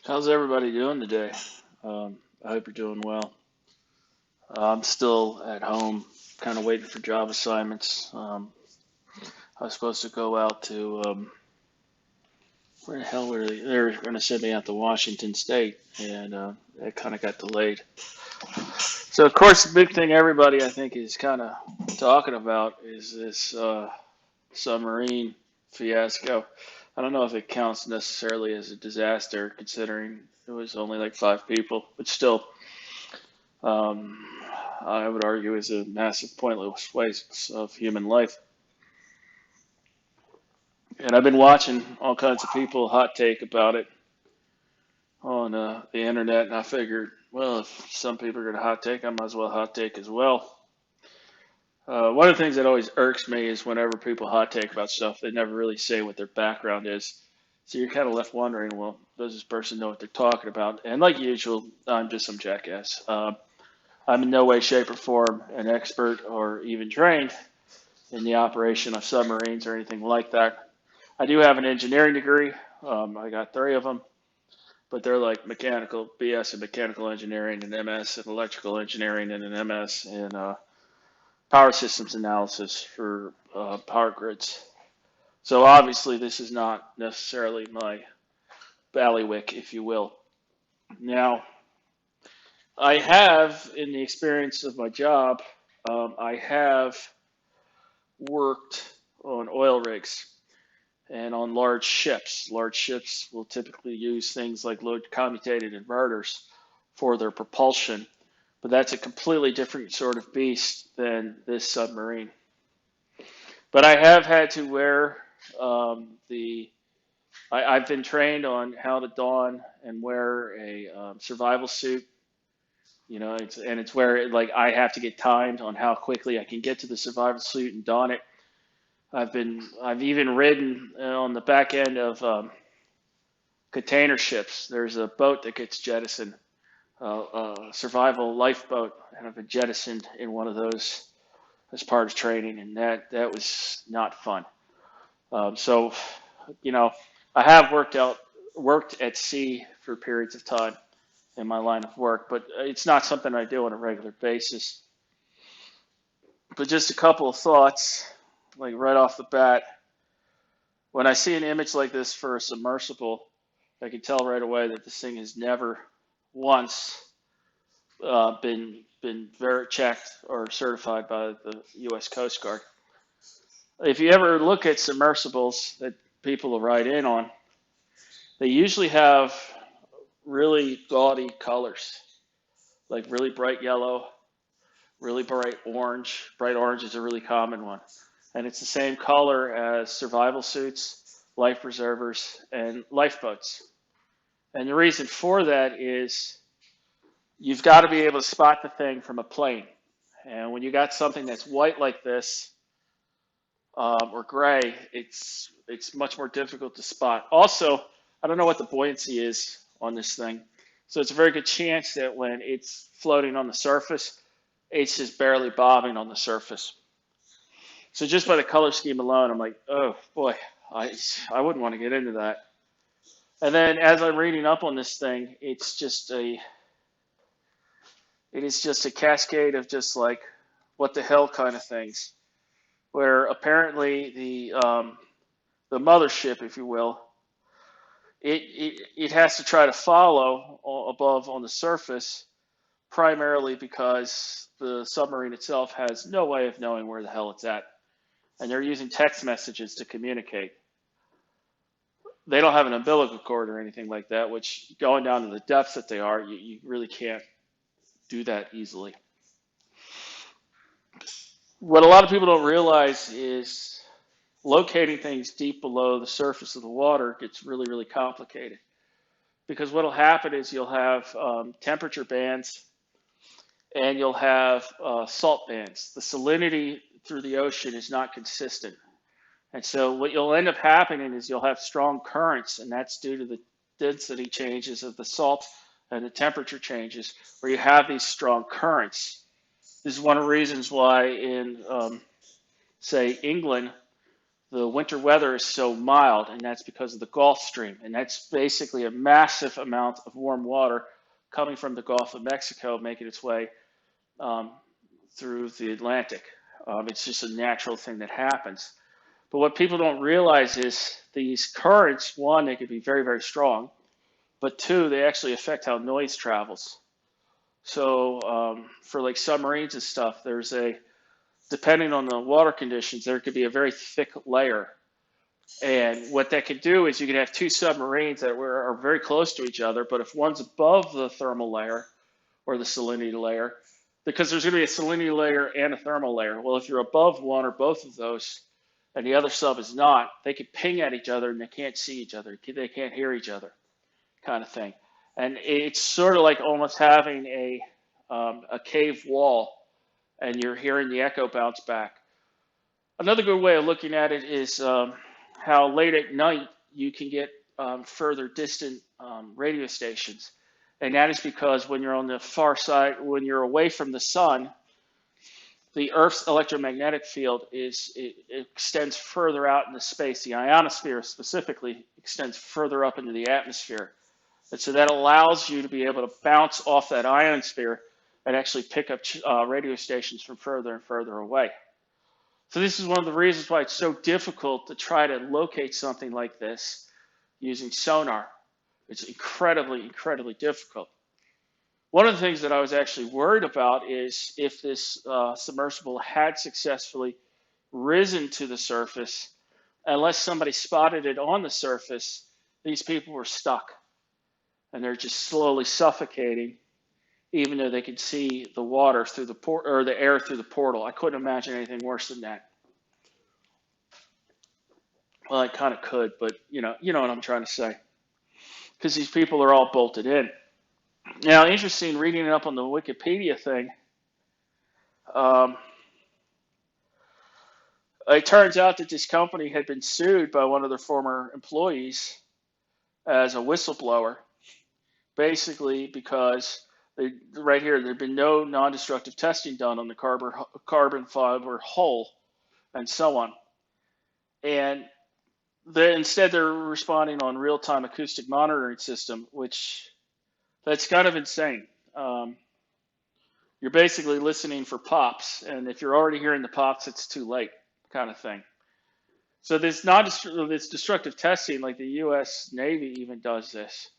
How's everybody doing today? I hope you're doing well. I'm still at home, kind of waiting for job assignments. I was supposed to go out to where the hell were they? They were going to send me out to Washington State, and it kind of got delayed. So, of course, the big thing everybody I think is kind of talking about is this submarine fiasco. I don't know if it counts necessarily as a disaster, considering it was only like 5 people, but still. Um, I would argue is a massive pointless waste of human life. And I've been watching all kinds of people hot take about it on the internet, and I figured, well, if some people are going to hot take, I might as well hot take as well. One of the things that always irks me is whenever people hot take about stuff, they never really say what their background is. So you're kind of left wondering, well, does this person know what they're talking about? And like usual, I'm just some jackass. I'm in no way, shape, or form an expert or even trained in the operation of submarines or anything like that. I do have an engineering degree. I got 3 of them, but they're like mechanical BS in mechanical engineering, and MS in electrical engineering, and an MS in power systems analysis for power grids. So obviously, this is not necessarily my ballywick, if you will. Now, I have, in the experience of my job, I have worked on oil rigs and on large ships. Large ships will typically use things like load commutated inverters for their propulsion, but that's a completely different sort of beast than this submarine. But I have had to wear I've been trained on how to don and wear a survival suit. It's where like I have to get timed on how quickly I can get to the survival suit and don it. I've even ridden on the back end of container ships. There's a boat that gets jettisoned, a survival lifeboat, and I've been jettisoned in one of those as part of training, and that was not fun. So, you know, I have worked at sea for periods of time in my line of work, but it's not something I do on a regular basis. But just a couple of thoughts, like right off the bat. When I see an image like this for a submersible, I can tell right away that this thing has never once been very checked or certified by the U.S. Coast Guard. If you ever look at submersibles that people will ride in on, they usually have really gaudy colors, like really bright yellow, really bright orange. Bright orange is a really common one. And it's the same color as survival suits, life preservers, and lifeboats. And the reason for that is you've got to be able to spot the thing from a plane. And when you got something that's white like this or gray, it's much more difficult to spot. Also, I don't know what the buoyancy is on this thing. So it's a very good chance that when it's floating on the surface, it's just barely bobbing on the surface. So just by the color scheme alone, I'm like, oh boy, I wouldn't want to get into that. And then as I'm reading up on this thing, it is just a cascade of just like what the hell kind of things, where apparently the mothership, if you will, it has to try to follow above on the surface, primarily because the submarine itself has no way of knowing where the hell it's at. And they're using text messages to communicate. They don't have an umbilical cord or anything like that, which going down to the depths that they are, you really can't do that easily. What a lot of people don't realize is locating things deep below the surface of the water gets really, really complicated. Because what will happen is you'll have temperature bands and you'll have salt bands. The salinity through the ocean is not consistent. And so what you'll end up happening is you'll have strong currents, and that's due to the density changes of the salt and the temperature changes, where you have these strong currents. This is one of the reasons why in, say, England, the winter weather is so mild, and that's because of the Gulf Stream. And that's basically a massive amount of warm water coming from the Gulf of Mexico, making its way um, through the Atlantic. It's just a natural thing that happens. But what people don't realize is these currents, one, they could be very, very strong, but two, they actually affect how noise travels. So for like submarines and stuff, depending on the water conditions, there could be a very thick layer. And what that could do is you could have two submarines that are very close to each other, but if one's above the thermal layer or the salinity layer, because there's going to be a salinity layer and a thermal layer. Well, if you're above one or both of those, and the other sub is not, they could ping at each other and they can't see each other. They can't hear each other, kind of thing. And it's sort of like almost having a cave wall, and you're hearing the echo bounce back. Another good way of looking at it is how late at night you can get further distant radio stations. And that is because when you're on the far side, when you're away from the sun, the Earth's electromagnetic field it extends further out into space. The ionosphere specifically extends further up into the atmosphere. And so that allows you to be able to bounce off that ionosphere and actually pick up radio stations from further and further away. So this is one of the reasons why it's so difficult to try to locate something like this using sonar. It's incredibly, incredibly difficult. One of the things that I was actually worried about is if this submersible had successfully risen to the surface, unless somebody spotted it on the surface, these people were stuck. And they're just slowly suffocating, even though they could see the water through the or the air through the portal. I couldn't imagine anything worse than that. Well, I kind of could, but you know what I'm trying to say. Because these people are all bolted in. Now, interesting, reading it up on the Wikipedia thing, it turns out that this company had been sued by one of their former employees as a whistleblower, basically because right here, there had been no non-destructive testing done on the carbon fiber hull and so on. And instead, they're responding on real-time acoustic monitoring system, which that's kind of insane. You're basically listening for pops, and if you're already hearing the pops, it's too late, kind of thing. So this destructive testing, like the U.S. Navy even does this,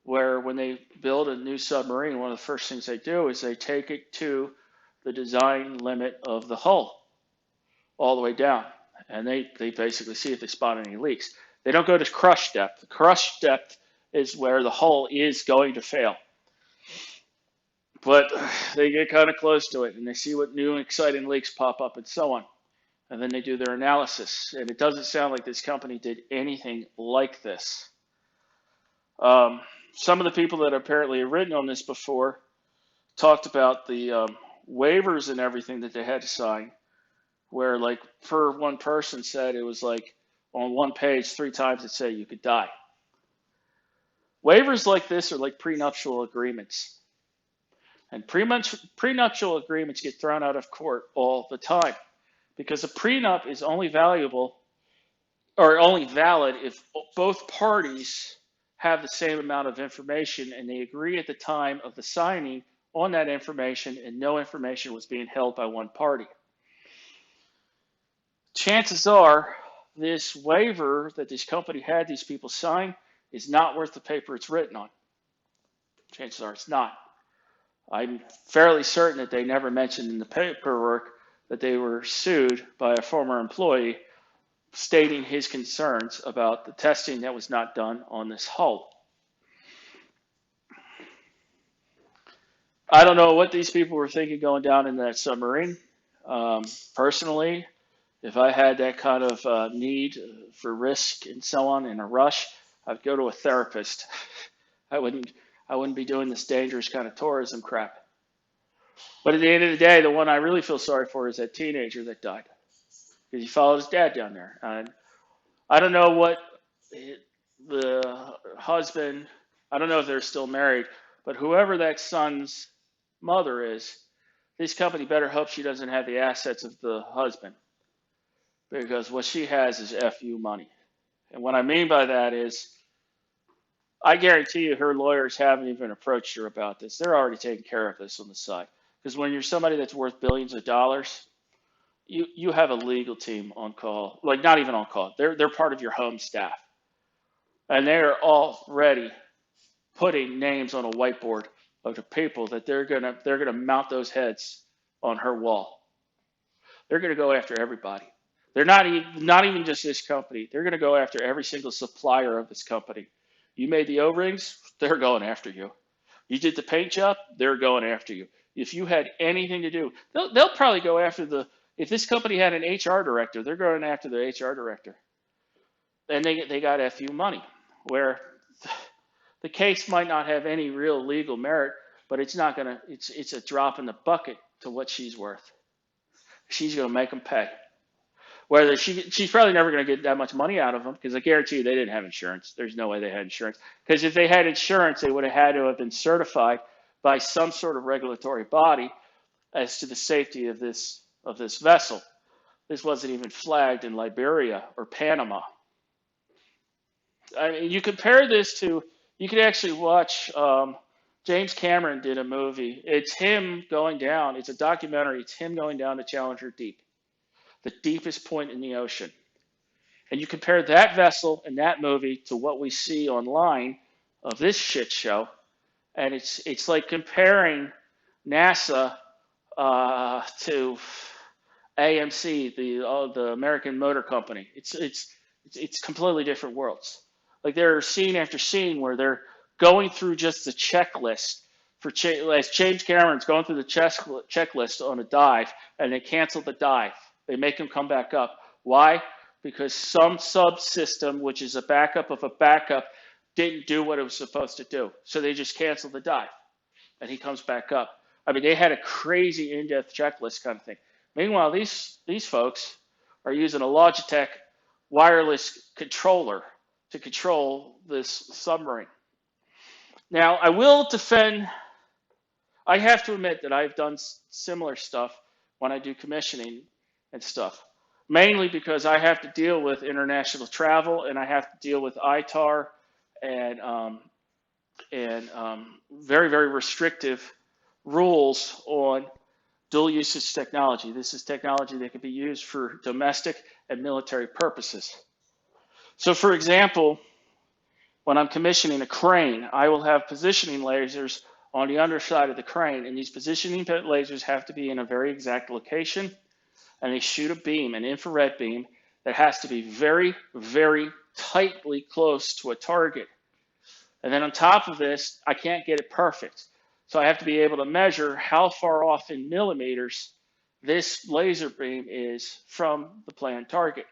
where when they build a new submarine, one of the first things they do is they take it to the design limit of the hull, all the way down. And they basically see if they spot any leaks. They don't go to crush depth. The crush depth is where the hull is going to fail. But they get kind of close to it, and they see what new and exciting leaks pop up and so on. And then they do their analysis. And it doesn't sound like this company did anything like this. Some of the people that apparently have written on this before talked about the waivers and everything that they had to sign, where like per one person said it was like on one page 3 times it said you could die. Waivers like this are like prenuptial agreements. And prenuptial agreements get thrown out of court all the time because a prenup is only valuable or only valid if both parties have the same amount of information and they agree at the time of the signing on that information and no information was being held by one party. Chances are this waiver that this company had these people sign is not worth the paper it's written on. Chances are it's not. I'm fairly certain that they never mentioned in the paperwork that they were sued by a former employee stating his concerns about the testing that was not done on this hull. I don't know what these people were thinking going down in that submarine. Personally, if I had that kind of need for risk and so on in a rush, I'd go to a therapist. I wouldn't be doing this dangerous kind of tourism crap. But at the end of the day, the one I really feel sorry for is that teenager that died. Because he followed his dad down there. And I don't know what the husband, I don't know if they're still married, but whoever that son's mother is, this company better hope she doesn't have the assets of the husband. because what she has is FU money. And what I mean by that is, I guarantee you her lawyers haven't even approached her about this. They're already taking care of this on the side. Because when you're somebody that's worth billions of dollars, you have a legal team on call, like not even on call. They're part of your home staff, and they are already putting names on a whiteboard of the people that they're gonna mount those heads on her wall. They're gonna go after everybody. They're not even just this company. They're gonna go after every single supplier of this company. You made the O-rings, they're going after you. You did the paint job, they're going after you. If you had anything to do, they'll probably go after the. If this company had an HR director, they're going after the HR director, and they got FU money, where the case might not have any real legal merit, but it's not gonna. It's a drop in the bucket to what she's worth. She's gonna make them pay. Whether she's probably never going to get that much money out of them, because I guarantee you they didn't have insurance. There's no way they had insurance, because if they had insurance, they would have had to have been certified by some sort of regulatory body as to the safety of this vessel. This wasn't even flagged in Liberia or Panama. I mean, you compare this to, you could actually watch, James Cameron did a movie. It's him going down. It's a documentary. It's him going down to Challenger Deep, the deepest point in the ocean. And you compare that vessel and that movie to what we see online of this shit show, and it's like comparing NASA to AMC, the American Motor Company. It's completely different worlds. Like there are scene after scene where they're going through just the checklist for as James Cameron's going through the checklist on a dive, and they cancel the dive. They make him come back up. Why? Because some subsystem, which is a backup of a backup, didn't do what it was supposed to do. So they just canceled the dive, and he comes back up. I mean, they had a crazy in-depth checklist kind of thing. Meanwhile, these folks are using a Logitech wireless controller to control this submarine. Now, I will defend. I have to admit that I've done similar stuff when I do commissioning and stuff, mainly because I have to deal with international travel, and I have to deal with ITAR and very, very restrictive rules on dual usage technology. This is technology that can be used for domestic and military purposes. So for example, when I'm commissioning a crane, I will have positioning lasers on the underside of the crane, and these positioning lasers have to be in a very exact location, and they shoot a beam, an infrared beam, that has to be very, very tightly close to a target. And then on top of this, I can't get it perfect. So I have to be able to measure how far off in millimeters this laser beam is from the planned target.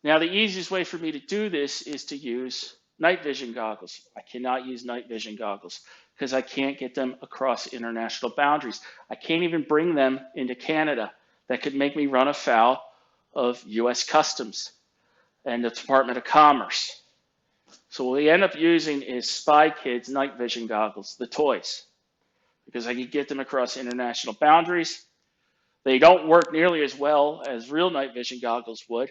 Now, the easiest way for me to do this is to use night vision goggles. I cannot use night vision goggles because I can't get them across international boundaries. I can't even bring them into Canada. That could make me run afoul of U.S. Customs and the Department of Commerce. So what we end up using is Spy Kids night vision goggles, the toys, because I can get them across international boundaries. They don't work nearly as well as real night vision goggles would,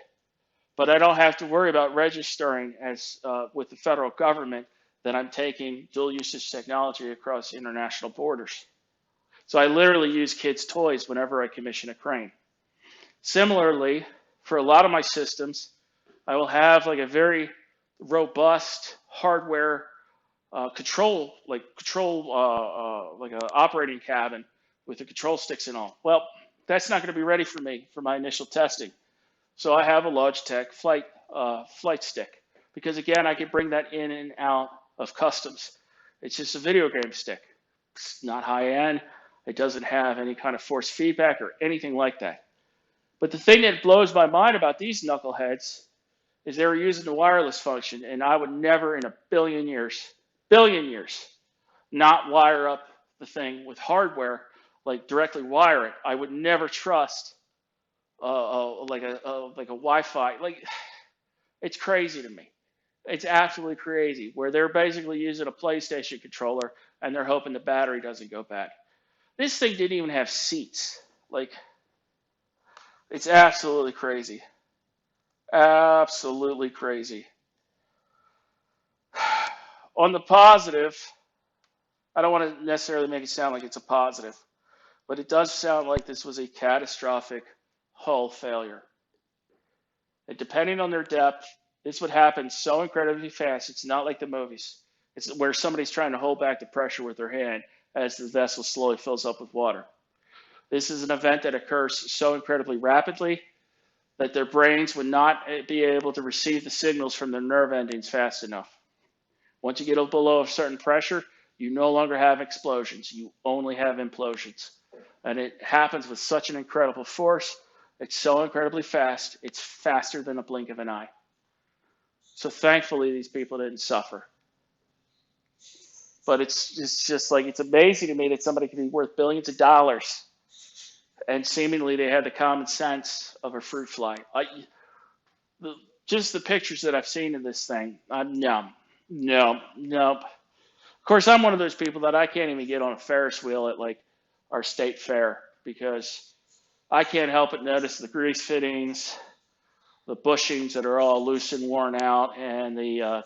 but I don't have to worry about registering as with the federal government that I'm taking dual usage technology across international borders. So I literally use kids' toys whenever I commission a crane. Similarly, for a lot of my systems, I will have like a very robust hardware control, like an operating cabin with the control sticks and all. Well, that's not going to be ready for me for my initial testing. So I have a Logitech flight stick, because again, I can bring that in and out of customs. It's just a video game stick. It's not high end. It doesn't have any kind of force feedback or anything like that. But the thing that blows my mind about these knuckleheads is they were using the wireless function, and I would never in a billion years, not wire up the thing with hardware, like directly wire it. I would never trust like a Wi-Fi. Like, it's crazy to me. It's absolutely crazy, where they're basically using a PlayStation controller and they're hoping the battery doesn't go bad. This thing didn't even have seats. Like, It's absolutely crazy. Absolutely crazy. On the positive, I don't want to necessarily make it sound like it's a positive, but it does sound like this was a catastrophic hull failure. And depending on their depth, this would happen so incredibly fast. It's not like the movies. It's where somebody's trying to hold back the pressure with their hand as the vessel slowly fills up with water. This is an event that occurs so incredibly rapidly that their brains would not be able to receive the signals from their nerve endings fast enough. Once you get below a certain pressure, you no longer have explosions. You only have implosions. And it happens with such an incredible force. It's so incredibly fast. It's faster than a blink of an eye. So thankfully, these people didn't suffer. But it's just like, it's amazing to me that somebody can be worth billions of dollars and seemingly they had the common sense of a fruit fly. Just the pictures that I've seen of this thing, no, no, no. Of course, I'm one of those people that I can't even get on a Ferris wheel at like our state fair because I can't help but notice the grease fittings, the bushings that are all loose and worn out, and the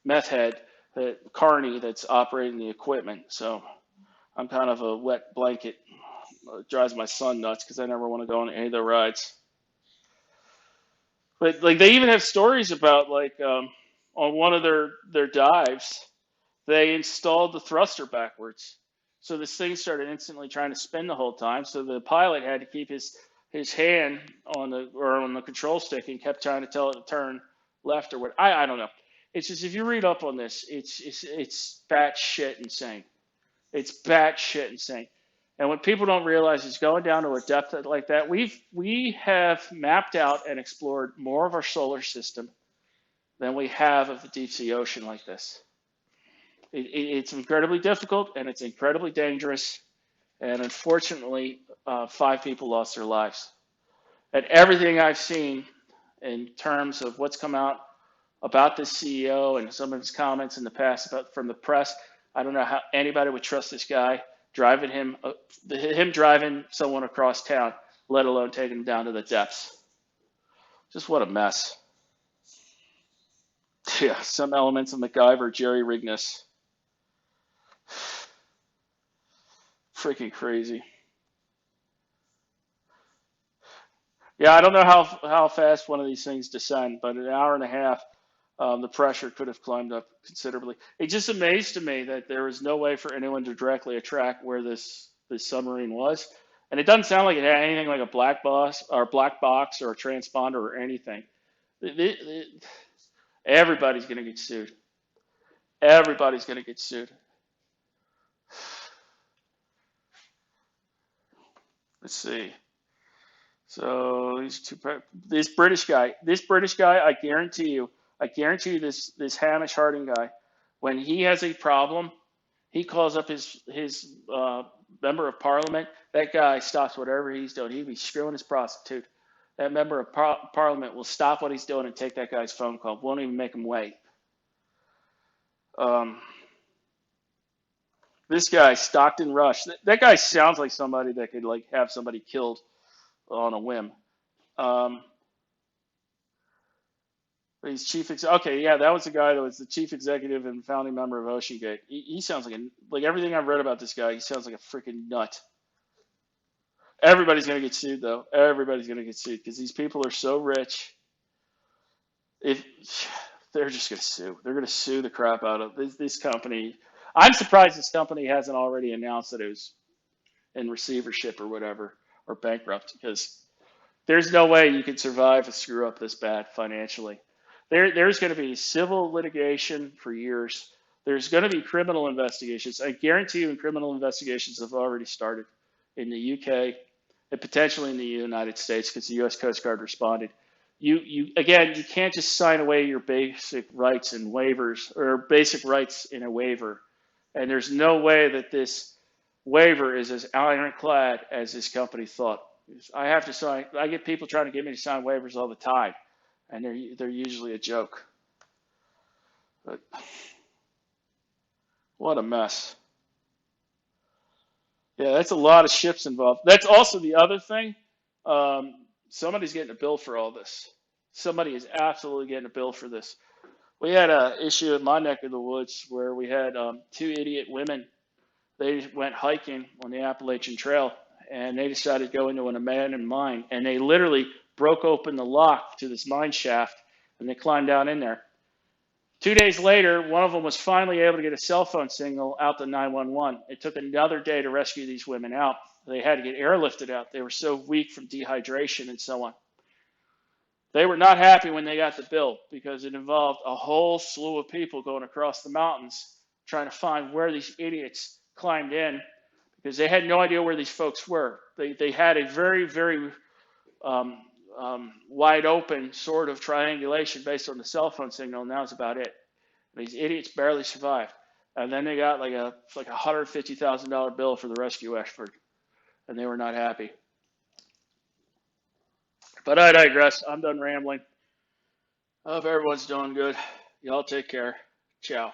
meth head, the carny that's operating the equipment. So I'm kind of a wet blanket. It drives my son nuts because I never want to go on any of the rides. But like they even have stories about like on one of their dives, they installed the thruster backwards. So this thing started instantly trying to spin the whole time. So the pilot had to keep his hand on the control stick and kept trying to tell it to turn left or what. I don't know. It's just if you read up on this, it's batshit insane. It's batshit insane. And what people don't realize is going down to a depth like that, we have mapped out and explored more of our solar system than we have of the deep sea ocean like this. It's incredibly difficult and it's incredibly dangerous. And unfortunately, 5 people lost their lives. And everything I've seen in terms of what's come out about this CEO and some of his comments in the past about from the press, I don't know how anybody would trust this guy driving him driving someone across town, let alone taking him down to the depths. Just what a mess. Yeah, some elements of MacGyver Jerry Rigness. Freaking crazy. Yeah, I don't know how fast one of these things descend, but an hour and a half, the pressure could have climbed up considerably. It just amazed to me that there was no way for anyone to directly track where this submarine was, and it doesn't sound like it had anything like a black box or a transponder or anything. Everybody's going to get sued. Everybody's going to get sued. Let's see. So this British guy, I guarantee you, this Hamish Harding guy, when he has a problem, he calls up his member of parliament. That guy stops whatever he's doing. He'd be screwing his prostitute. That member of parliament will stop what he's doing and take that guy's phone call. Won't even make him wait. Um, this guy, Stockton Rush, that guy sounds like somebody that could like have somebody killed on a whim. Um, he's okay, yeah, that was the guy that was the chief executive and founding member of OceanGate. He sounds like everything I've read about this guy. He sounds like a freaking nut. Everybody's gonna get sued though. Everybody's gonna get sued because these people are so rich. If they're just gonna sue, they're gonna sue the crap out of this company. I'm surprised this company hasn't already announced that it was in receivership or whatever or bankrupt because there's no way you could survive a screw up this bad financially. There's going to be civil litigation for years. There's going to be criminal investigations. I guarantee you, criminal investigations have already started in the UK and potentially in the United States because the U.S. Coast Guard responded. You can't just sign away your basic rights and waivers or basic rights in a waiver. And there's no way that this waiver is as ironclad as this company thought. I have to sign. I get people trying to get me to sign waivers all the time, and they're usually a joke. But what a mess. Yeah, that's a lot of ships involved. That's also the other thing. Somebody's getting a bill for all this. Somebody is absolutely getting a bill for this. We had a issue in my neck of the woods where we had two idiot women. They went hiking on the Appalachian Trail, and they decided to go into an abandoned mine, and they literally broke open the lock to this mine shaft, and they climbed down in there. 2 days later, one of them was finally able to get a cell phone signal out to 911. It took another day to rescue these women out. They had to get airlifted out. They were so weak from dehydration and so on. They were not happy when they got the bill because it involved a whole slew of people going across the mountains trying to find where these idiots climbed in because they had no idea where these folks were. They had a very, very um, wide open sort of triangulation based on the cell phone signal, and that was about it. These idiots barely survived. And then they got like a $150,000 bill for the rescue effort, and they were not happy. But I digress. I'm done rambling. I hope everyone's doing good. Y'all take care. Ciao.